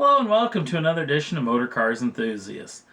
Hello and welcome to another edition of Motor Cars Enthusiasts.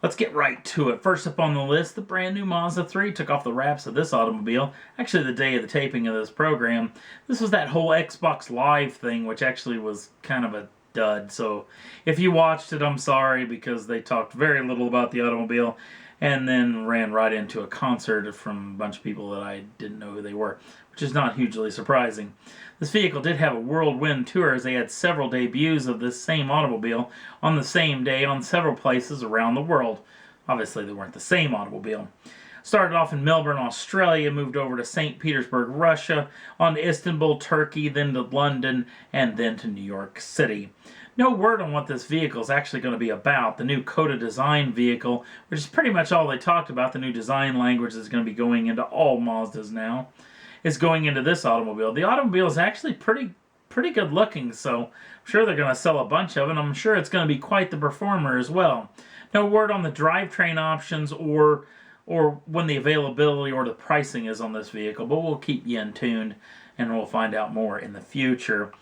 Let's get right to it. First up on the list, the brand new Mazda 3 took off the wraps of this automobile. Actually, the day of the taping of this program. This was that whole Xbox Live thing, which actually was kind of a dud. So if you watched it, I'm sorry, because they talked very little about the automobile and then ran right into a concert from a bunch of people that I didn't know who they were, which is not hugely surprising. This vehicle did have a whirlwind tour, as they had several debuts of this same automobile on the same day on several places around the world. Obviously, they weren't the same automobile. Started off in Melbourne, Australia, moved over to St. Petersburg, Russia, on to Istanbul, Turkey, then to London, and then to New York City. No word on what this vehicle is actually going to be about. The new Coda Design vehicle, which is pretty much all they talked about, the new design language that's going to be going into all Mazdas now, is going into this automobile. The automobile is actually pretty good looking, so I'm sure they're going to sell a bunch of it. I'm sure it's going to be quite the performer as well. No word on the drivetrain options or when the availability or the pricing is on this vehicle, but we'll keep you in tuned and we'll find out more in the future.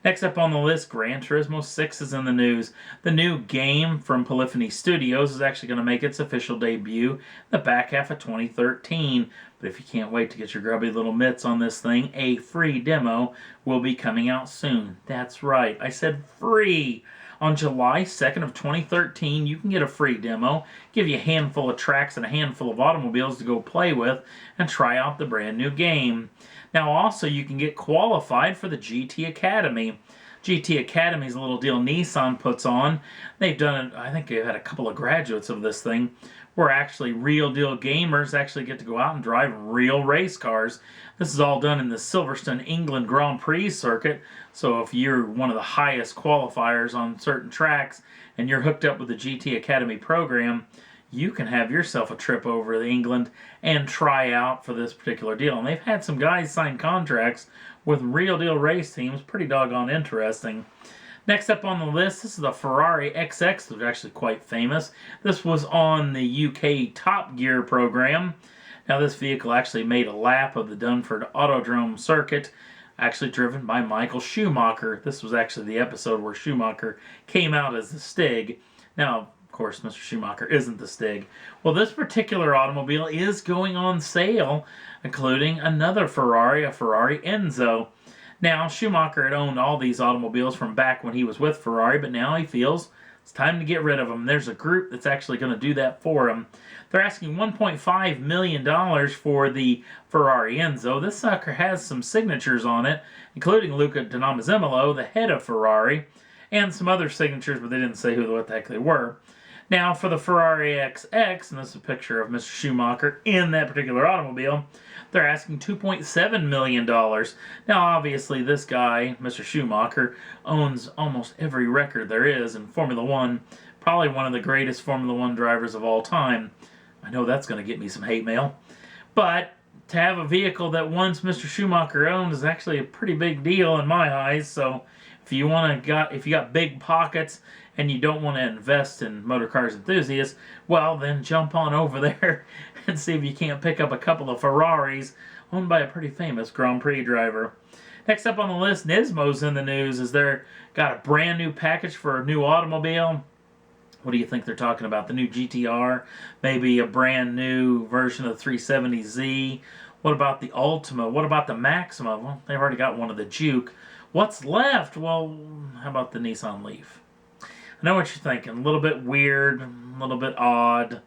Next up on the list, Gran Turismo 6 is in the news. The new game from Polyphony Studios is actually going to make its official debut in the back half of 2013. But if you can't wait to get your grubby little mitts on this thing, a free demo will be coming out soon. That's right, I said free! On July 2nd of 2013, you can get a free demo, give you a handful of tracks and a handful of automobiles to go play with, and try out the brand new game. Now also, you can get qualified for the GT Academy. GT Academy is a little deal Nissan puts on. They've done it, I think they've had a couple of graduates of this thing, where actually real deal gamers actually get to go out and drive real race cars. This is all done in the Silverstone, England Grand Prix circuit. So if you're one of the highest qualifiers on certain tracks and you're hooked up with the GT Academy program, you can have yourself a trip over to England and try out for this particular deal. And they've had some guys sign contracts with real deal race teams. Pretty doggone interesting. Next up on the list, this is the Ferrari XX, which is actually quite famous. This was on the UK Top Gear program. Now this vehicle actually made a lap of the Dunford Autodrome circuit, actually driven by Michael Schumacher. This was actually the episode where Schumacher came out as the Stig. Now, of course, Mr. Schumacher isn't the Stig. Well, this particular automobile is going on sale, including another Ferrari, a Ferrari Enzo. Now, Schumacher had owned all these automobiles from back when he was with Ferrari, but now he feels it's time to get rid of them. There's a group that's actually going to do that for him. They're asking $1.5 million for the Ferrari Enzo. This sucker has some signatures on it, including Luca Di Namazimolo, the head of Ferrari, and some other signatures, but they didn't say what the heck they were. Now, for the Ferrari XX, and this is a picture of Mr. Schumacher in that particular automobile, they're asking $2.7 million. Now, obviously, this guy, Mr. Schumacher, owns almost every record there is in Formula One. Probably one of the greatest Formula One drivers of all time. I know that's going to get me some hate mail. But to have a vehicle that once Mr. Schumacher owned is actually a pretty big deal in my eyes. So if you got big pockets and you don't want to invest in Motor Cars Enthusiasts, well, then jump on over there and see if you can't pick up a couple of Ferraris owned by a pretty famous Grand Prix driver. Next up on the list, Nismo's in the news as they're got a brand new package for a new automobile. What do you think they're talking about? The new GTR? Maybe a brand new version of the 370Z? What about the Ultima? What about the Maxima? Well, they've already got one of the Juke. What's left? Well, how about the Nissan Leaf? I know what you're thinking. A little bit weird, a little bit odd.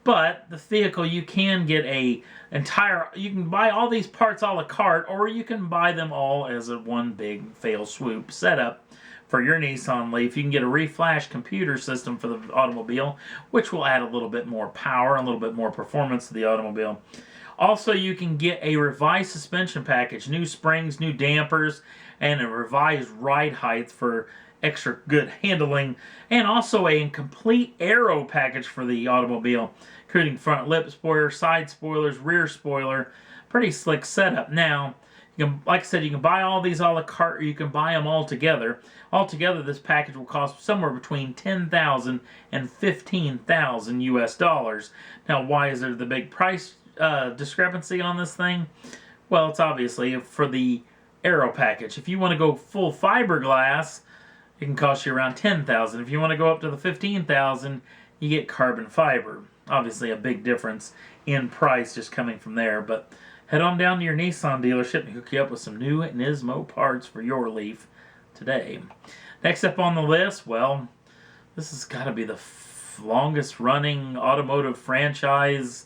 But the vehicle, you can get you can buy all these parts a la carte, or you can buy them all as a one big fail swoop setup for your Nissan Leaf. You can get a reflash computer system for the automobile, which will add a little bit more power, a little bit more performance to the automobile. Also, you can get a revised suspension package, new springs, new dampers, and a revised ride height for extra good handling, and also a complete aero package for the automobile, including front lip spoiler, side spoilers, rear spoiler. Pretty slick setup. Now, like I said, you can buy all these a la carte, or you can buy them all together. Altogether, this package will cost somewhere between $10,000 and $15,000 US. Now, why is there the big price discrepancy on this thing? Well, it's obviously for the aero package. If you want to go full fiberglass, it can cost you around $10,000. If you want to go up to the $15,000, you get carbon fiber. Obviously a big difference in price just coming from there, but head on down to your Nissan dealership and hook you up with some new Nismo parts for your Leaf today. Next up on the list, well, this has got to be the longest running automotive franchise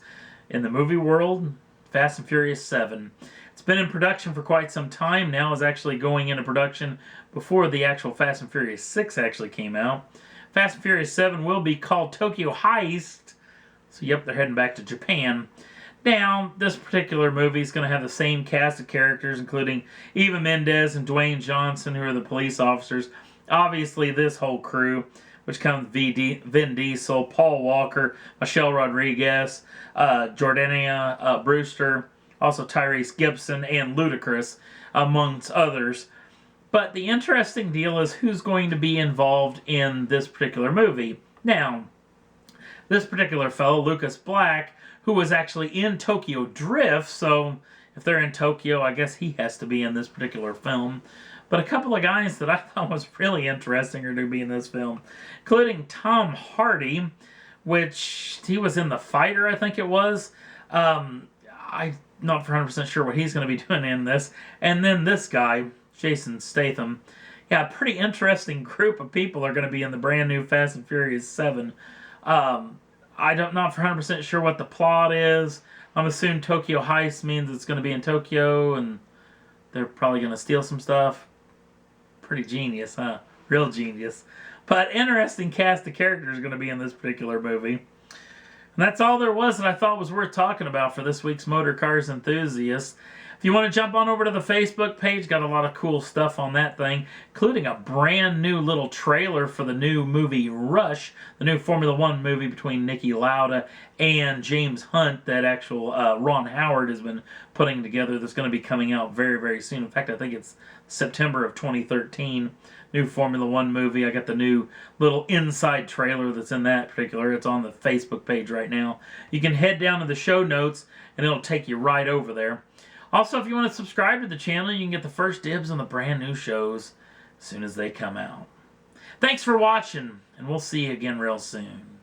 in the movie world, Fast and Furious 7. It's been in production for quite some time now. It's actually going into production before the actual Fast and Furious 6 actually came out. Fast and Furious 7 will be called Tokyo Heist. So yep, they're heading back to Japan. Now, this particular movie is going to have the same cast of characters, including Eva Mendes and Dwayne Johnson, who are the police officers. Obviously, this whole crew, which comes Vin Diesel, Paul Walker, Michelle Rodriguez, Jordana Brewster, also Tyrese Gibson, and Ludacris, amongst others. But the interesting deal is who's going to be involved in this particular movie. Now, this particular fellow, Lucas Black, who was actually in Tokyo Drift, so if they're in Tokyo, I guess he has to be in this particular film. But a couple of guys that I thought was really interesting are to be in this film, including Tom Hardy, which he was in The Fighter, I think it was. I'm not 100% sure what he's going to be doing in this. And then this guy, Jason Statham. Yeah, a pretty interesting group of people are going to be in the brand new Fast and Furious 7. I'm not 100% sure what the plot is. I'm assuming Tokyo Heist means it's going to be in Tokyo and they're probably going to steal some stuff. Pretty genius, huh? Real genius. But interesting cast of characters going to be in this particular movie. And that's all there was that I thought was worth talking about for this week's Motor Cars Enthusiast. If you want to jump on over to the Facebook page, got a lot of cool stuff on that thing, including a brand new little trailer for the new movie Rush, the new Formula One movie between Niki Lauda and James Hunt that actual Ron Howard has been putting together that's going to be coming out very, very soon. In fact, I think it's September of 2013. New Formula One movie. I got the new little inside trailer that's in that particular. It's on the Facebook page right now. You can head down to the show notes and it'll take you right over there. Also, if you want to subscribe to the channel, you can get the first dibs on the brand new shows as soon as they come out. Thanks for watching, and we'll see you again real soon.